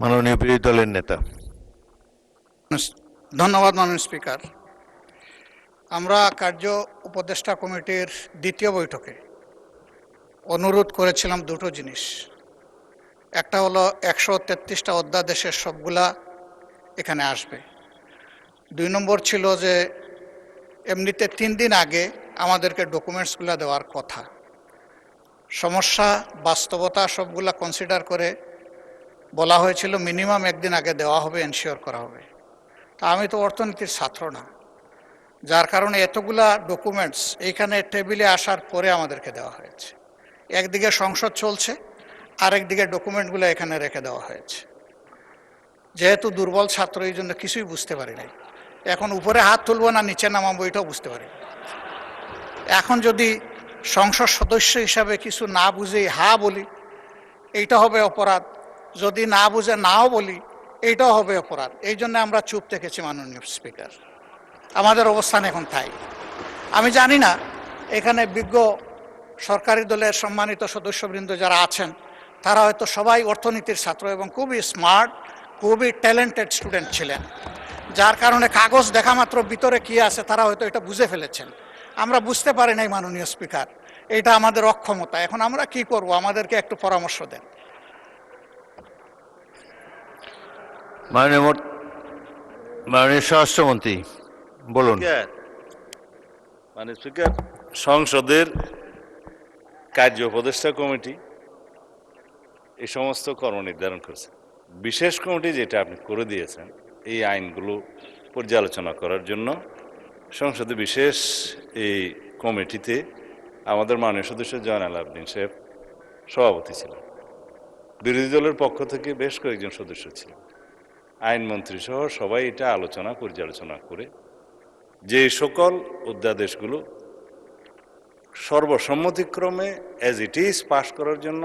মাননীয় বিরোধী দলের নেতা। ধন্যবাদ মাননীয় স্পিকার। আমরা কার্য উপদেষ্টা কমিটির দ্বিতীয় বৈঠকে অনুরোধ করেছিলাম দুটো জিনিস। একটা হলো 133টা অধ্যাদেশের সবগুলা এখানে আসবে। 2 নম্বর ছিল যে এমনিতে 3 দিন আগে আমাদেরকে ডকুমেন্টসগুলো দেওয়ার কথা। সমস্যা বাস্তবতা সবগুলা কনসিডার করে বলা হয়েছিল মিনিমাম 1 দিন আগে দেওয়া হবে, এনশিওর করা হবে। তা আমি তো অর্থনীতির ছাত্র না, যার কারণে এতগুলা ডকুমেন্টস এইখানে টেবিলে আসার পরে আমাদেরকে দেওয়া হয়েছে। একদিকে সংসদ চলছে, আরেকদিকে ডকুমেন্টগুলো এখানে রেখে দেওয়া হয়েছে। যেহেতু দুর্বল ছাত্র, এই জন্য কিছুই বুঝতে পারি নাই। এখন উপরে হাত তুলবো না নিচে নামাবো এটাও বুঝতে পারি। এখন যদি সংসদ সদস্য হিসাবে কিছু না বুঝেই হা বলি, এইটা হবে অপরাধ। যদি না বুঝে নাও বলি, এইটাও হবে অপরাধ। এই জন্য আমরা চুপ থেকেছি মাননীয় স্পিকার। আমাদের অবস্থান এখন তাই। আমি জানি না এখানে বিজ্ঞ সরকারি দলের সম্মানিত সদস্যবৃন্দ যারা আছেন তারা হয়তো সবাই অর্থনীতির ছাত্র এবং খুবই স্মার্ট, খুবই ট্যালেন্টেড স্টুডেন্ট ছিলেন, যার কারণে কাগজ দেখা মাত্র ভিতরে কি আছে তারা হয়তো এটা বুঝে ফেলেছেন। আমরা বুঝতে পারি নাই মাননীয় স্পিকার, এটা আমাদের অক্ষমতা। এখন আমরা কি করব, আমাদেরকে একটু পরামর্শ দেন। মাননীয় স্বরাষ্ট্রমন্ত্রী বলুন। মানে স্পিকার, সংসদের কার্য উপদেষ্টা কমিটি এই সমস্ত কর্ম নির্ধারণ করেছে। বিশেষ কমিটি যেটা আপনি করে দিয়েছেন এই আইনগুলো পর্যালোচনা করার জন্য সংসদে বিশেষ এই কমিটিতে আমাদের মাননীয় সদস্য জয়নাল আবদিন সাহেব সভাপতি ছিলেন। বিরোধী দলের পক্ষ থেকে বেশ কয়েকজন সদস্য ছিলেন, আইনমন্ত্রী সহ সবাই এটা আলোচনা পর্যালোচনা করে যে সকল অধ্যাদেশগুলো সর্বসম্মতিক্রমে অ্যাজ ইট ইজ পাস করার জন্য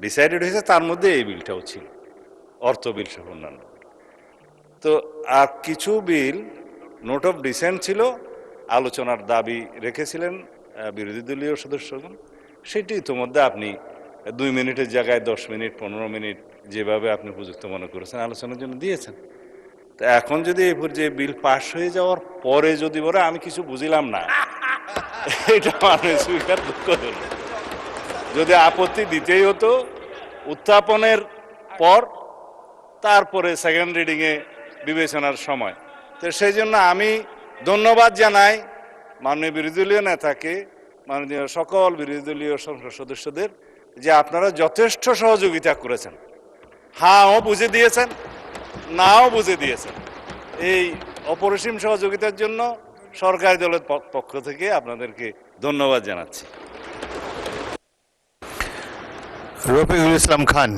ডিসাইডেড হয়েছে, তার মধ্যে এই বিলটাও ছিল, অর্থ বিল সহ অন্যান্য। তো আর কিছু বিল নোট অফ ডিসেন্ট ছিল, আলোচনার দাবি রেখেছিলেন বিরোধী দলীয় সদস্যগণ। সেটি ইতিমধ্যে আপনি 2 মিনিটের জায়গায় 10 মিনিট 15 মিনিট যেভাবে আপনি উপযুক্ত মনে করেছেন আলোচনার জন্য দিয়েছেন। তো এখন যদি এই পর্যায়ে বিল পাস হয়ে যাওয়ার পরে যদি বলে আমি কিছু বুঝিলাম না, এটা মানে স্বীকার দুঃখ হল। যদি আপত্তি দিতেই হতো উত্থাপনের পর, তারপরে সেকেন্ড রিডিংয়ে বিবেচনার সময়। তো সেই জন্য আমি ধন্যবাদ জানাই মাননীয় বিরোধী দলীয় নেতাকে, মাননীয় সকল বিরোধী দলীয় সংসদ সদস্যদের, যে আপনারা যথেষ্ট সহযোগিতা করেছেন। হাও বুঝে দিয়েছেন, নাও বুঝে দিয়েছেন। এই অপরিসীম সহযোগিতার জন্য সরকারি দলের পক্ষ থেকে আপনাদেরকে ধন্যবাদ জানাচ্ছি। রফিকুল ইসলাম খান।